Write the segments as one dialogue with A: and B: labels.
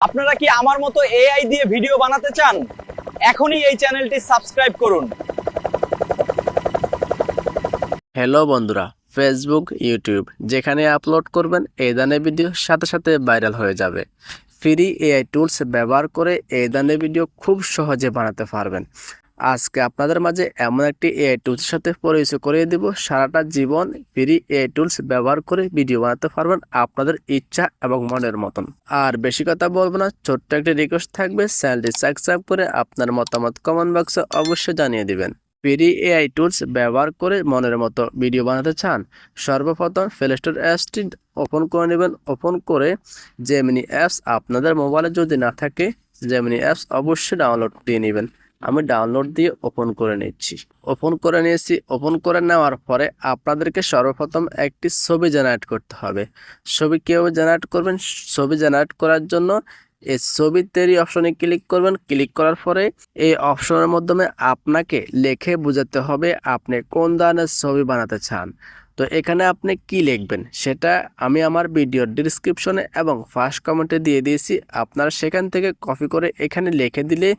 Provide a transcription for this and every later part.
A: আপনারা কি আমার মতো এআই দিয়ে ভিডিও বানাতে চান? এখনই এই চ্যানেলটি সাবস্ক্রাইব করুন।
B: হ্যালো বন্ধুরা, ফেসবুক, ইউটিউব যেখানে আপলোড করবেন এই ধরনের ভিডিও সাথে সাথে ভাইরাল হয়ে যাবে। ফ্রি এআই টুলস ব্যবহার করে এই ধরনের ভিডিও খুব সহজে বানাতে পারবেন। আজকে আপনাদের মাঝে এমন একটি এআই টুলসের সাথে পরিচয় করিয়ে দিব, সারাটা জীবন ফ্রি এআই টুলস ব্যবহার করে ভিডিও বানাতে পারবেন আপনাদের ইচ্ছা এবং মনের মতন। আর বেশি কথা বলবো না, ছোট্ট একটি রিকোয়েস্ট থাকবে, চ্যানেলটি সাবস্ক্রাইব করে আপনার মতামত কমেন্ট বক্সে অবশ্যই জানিয়ে দিবেন। ফ্রি এআই টুলস ব্যবহার করে মনের মতো ভিডিও বানাতে চান? সর্বপ্রথম প্লে স্টোর অ্যাপসটি ওপেন করে নেবেন। ওপেন করে জেমিনি অ্যাপস আপনাদের মোবাইলে যদি না থাকে, জেমিনি অ্যাপস অবশ্যই ডাউনলোড দিয়ে নেবেন। আমি ডাউনলোড দিয়ে ওপেন করে নিচ্ছি। ওপেন করে নিয়েছি। ওপেন করে নেওয়ার পরে আপনাদেরকে সর্বপ্রথম একটি ছবি জেনারেট করতে হবে। ছবি কীভাবে জেনারেট করবেন? ছবি জেনারেট করার জন্য এই ছবি তৈরি অপশনে ক্লিক করবেন। ক্লিক করার পরে এই অপশনের মাধ্যমে আপনাকে লিখে বোঝাতে হবে আপনি কোন ধরনের ছবি বানাতে চান। তো এখানে আপনি কি লিখবেন সেটা আমি আমার ভিডিওর ডিসক্রিপশনে এবং ফার্স্ট কমেন্টে দিয়ে দিয়েছি। আপনারা সেখান থেকে কপি করে এখানে লিখে দিলে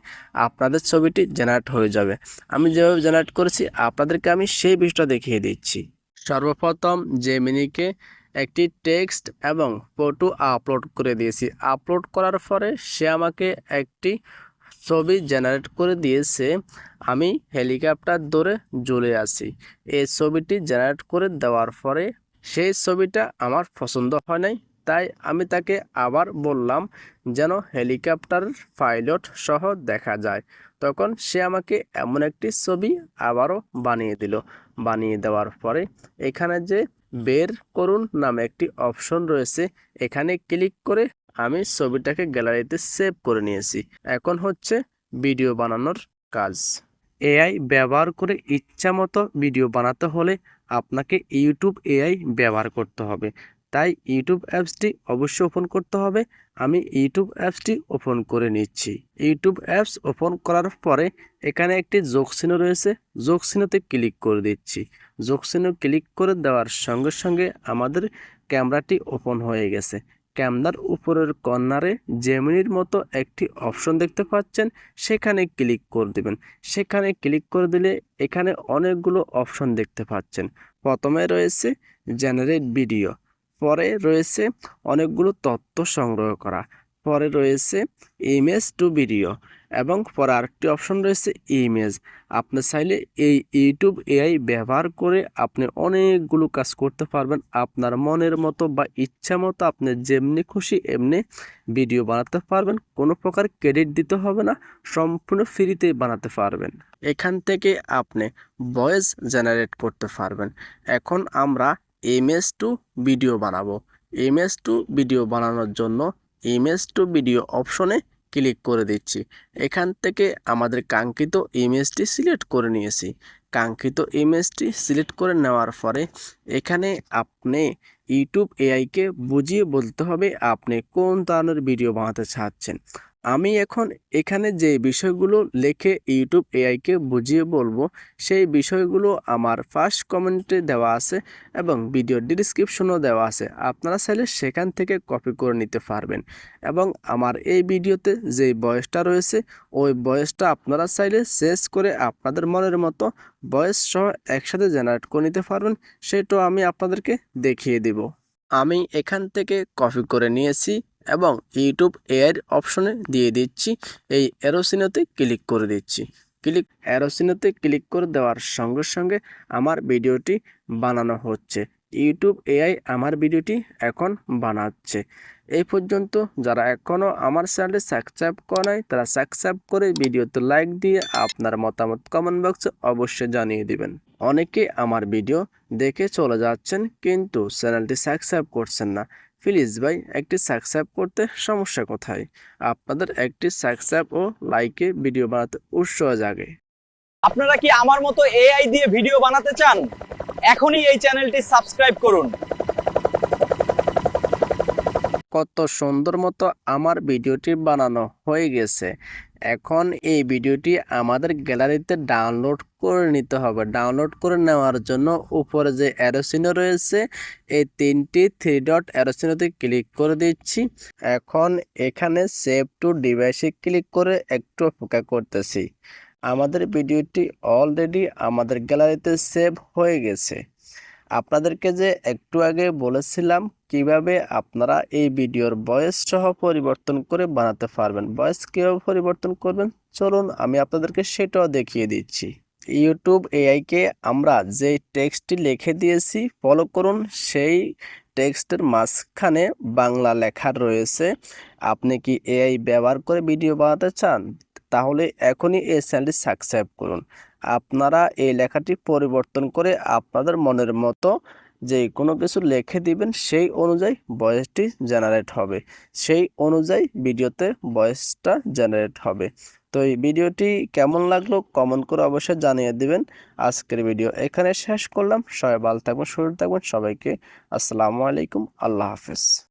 B: আপনাদের ছবিটি জেনারেট হয়ে যাবে। আমি যেভাবে জেনারেট করেছি আপনাদেরকে আমি সেই বিষয়টা দেখিয়ে দিচ্ছি। সর্বপ্রথম জেমিনিকে একটি টেক্সট এবং ফটো আপলোড করে দিয়েছি। আপলোড করার পরে সে আমাকে একটি ছবি জেনারেট করে দিয়েছে। আমি হেলিকপ্টার ধরে ঝুলে আছি। এই ছবিটি জেনারেট করে দেওয়ার পরে সেই ছবিটা আমার পছন্দ হয় নাই, তাই আমি তাকে আবার বললাম যেন হেলিকপ্টার পাইলট সহ দেখা যায়। তখন সে আমাকে এমন একটি ছবি আবারও বানিয়ে দিল। বানিয়ে দেওয়ার পরে এখানে যে বের করুন নামে একটি অপশন রয়েছে, এখানে ক্লিক করে আমি ছবিটাকে গ্যালারিতে সেভ করে নিয়েছি। এখন হচ্ছে ভিডিও বানানোর কাজ। এআই ব্যবহার করে ইচ্ছা মতো ভিডিও বানাতে হলে আপনাকে ইউটিউব এআই ব্যবহার করতে হবে। তাই ইউটিউব অ্যাপসটি অবশ্যই ওপেন করতে হবে। আমি ইউটিউব অ্যাপসটি ওপেন করে নিচ্ছি। ইউটিউব অ্যাপস ওপেন করার পরে এখানে একটি যোগ চিহ্ন রয়েছে, যোগ চিহ্নতে ক্লিক করে দিচ্ছি। যোগ চিহ্ন ক্লিক করে দেওয়ার সঙ্গে সঙ্গে আমাদের ক্যামেরাটি ওপেন হয়ে গেছে। ক্যামেরার উপরের কর্নারে জেমিনির মতো একটি অপশন দেখতে পাচ্ছেন, সেখানে ক্লিক করে দেবেন। সেখানে ক্লিক করে দিলে এখানে অনেকগুলো অপশন দেখতে পাচ্ছেন। প্রথমে রয়েছে জেনারেট ভিডিও, পরে রয়েছে অনেকগুলো তথ্য সংগ্রহ করা, পরে রয়েছে ইমেজ টু ভিডিও এবং পরে আরেকটি অপশন রয়েছে ইমেজ। আপনি চাইলে এই ইউটিউব এআই ব্যবহার করে আপনি অনেকগুলো কাজ করতে পারবেন আপনার মনের মতো বা ইচ্ছা মতো। আপনি যেমনি খুশি এমনি ভিডিও বানাতে পারবেন, কোনো প্রকার ক্রেডিট দিতে হবে না, সম্পূর্ণ ফ্রিতে বানাতে পারবেন। এখান থেকে আপনি ভয়েস জেনারেট করতে পারবেন। এখন আমরা ইমেজ টু ভিডিও বানাবো। ইমেজ টু ভিডিও বানানোর জন্য ইমেজ টু ভিডিও অপশনে ক্লিক করে দিচ্ছি। এখান থেকে আমাদের কাঙ্ক্ষিত ইমেজটি সিলেক্ট করে নিয়েছি। কাঙ্ক্ষিত ইমেজটি সিলেক্ট করে নেওয়ার পরে এখানে আপনি ইউটিউব এআইকে বুঝিয়ে বলতে হবে আপনি কোন ধরনের ভিডিও বানাতে চাচ্ছেন। আমি এখন এখানে যে বিষয়গুলো লিখে ইউটিউব এআইকে বুঝিয়ে বলবো সেই বিষয়গুলো আমার ফার্স্ট কমেন্টে দেওয়া আছে এবং ভিডিও ডিসক্রিপশনও দেওয়া আছে। আপনারা চাইলে সেখান থেকে কপি করে নিতে পারবেন। এবং আমার এই ভিডিওতে যে ভয়েসটা রয়েছে ওই ভয়েসটা আপনারা চাইলে চেঞ্জ করে আপনাদের মনের মতো ভয়েস সহ একসাথে জেনারেট করে নিতে পারবেন। সেটাও আমি আপনাদেরকে দেখিয়ে দেব। আমি এখান থেকে কপি করে নিয়েছি এবং ইউটিউব এআই অপশনে দিয়ে দিচ্ছি। এই অ্যারো ক্লিক করে দিচ্ছি। অ্যারো চিহ্নতে ক্লিক করে দেওয়ার সঙ্গে সঙ্গে আমার ভিডিওটি বানানো হচ্ছে। ইউটিউব এআই আমার ভিডিওটি এখন বানাচ্ছে। এই পর্যন্ত যারা এখনও আমার চ্যানেলে সাবস্ক্রাইব করে নাই তারা সাবস্ক্রাইব করে ভিডিওতে লাইক দিয়ে আপনার মতামত কমেন্ট বক্সে অবশ্যই জানিয়ে দিবেন। অনেকে আমার ভিডিও দেখে চলে যাচ্ছেন কিন্তু চ্যানেলটি সাবস্ক্রাইব করছেন না। প্লিজ ভাই, একটি সাবস্ক্রাইব করতে সমস্যা কোথায়? আপনাদের একটি সাবস্ক্রাইব ও লাইকে ভিডিও বানাতে উৎসাহ জাগে।
A: আপনারা কি আমার মতো এআই দিয়ে ভিডিও বানাতে চান? এখনই এই চ্যানেলটি সাবস্ক্রাইব করুন।
B: কত সুন্দর মতো আমার ভিডিওটি বানানো হয়ে গেছে। এখন এই ভিডিওটি আমাদের গ্যালারিতে ডাউনলোড করে নিতে হবে। ডাউনলোড করে নেওয়ার জন্য উপরে যে অ্যারো চিহ্ন রয়েছে এই 3টি 3 ডট অ্যারো চিহ্নতে ক্লিক করে দিচ্ছি। এখন এখানে সেভ টু ডিভাইসে ক্লিক করে একটু অপেক্ষা করতেছি। আমাদের ভিডিওটি অলরেডি আমাদের গ্যালারিতে সেভ হয়ে গেছে। আপনাদেরকে যে একটু আগে বলেছিলাম কিভাবে আপনারা এই ভিডিওর ভয়েস সহ পরিবর্তন করে বানাতে পারবেন। ভয়েস কিভাবে পরিবর্তন করবেন চলুন আমি আপনাদেরকে সেটাও দেখিয়ে দিচ্ছি। ইউটিউব এআইকে আমরা যে টেক্সটটি লিখে দিয়েছি ফলো করুন, সেই টেক্সটের মাঝখানে বাংলা লেখা রয়েছে। আপনি কি এআই ব্যবহার করে ভিডিও বানাতে চান? তাহলে এখনই এই চ্যানেলটি সাবস্ক্রাইব করুন। আপনারা এই লেখাটি পরিবর্তন করে আপনাদের মনের মতো যে কোনো কিছু লিখে দিবেন, সেই অনুযায়ী ভয়েসটি জেনারেট হবে, সেই অনুযায়ী ভিডিওতে ভয়েসটা জেনারেট হবে। তো এই ভিডিওটি কেমন লাগলো কমেন্ট করে অবশ্যই জানিয়ে দিবেন। আজকের ভিডিও এখানে শেষ করলাম। সবাই ভালো থাকবেন, সুস্থ থাকবেন। সবাইকে আসসালামু আলাইকুম, আল্লাহ হাফেজ।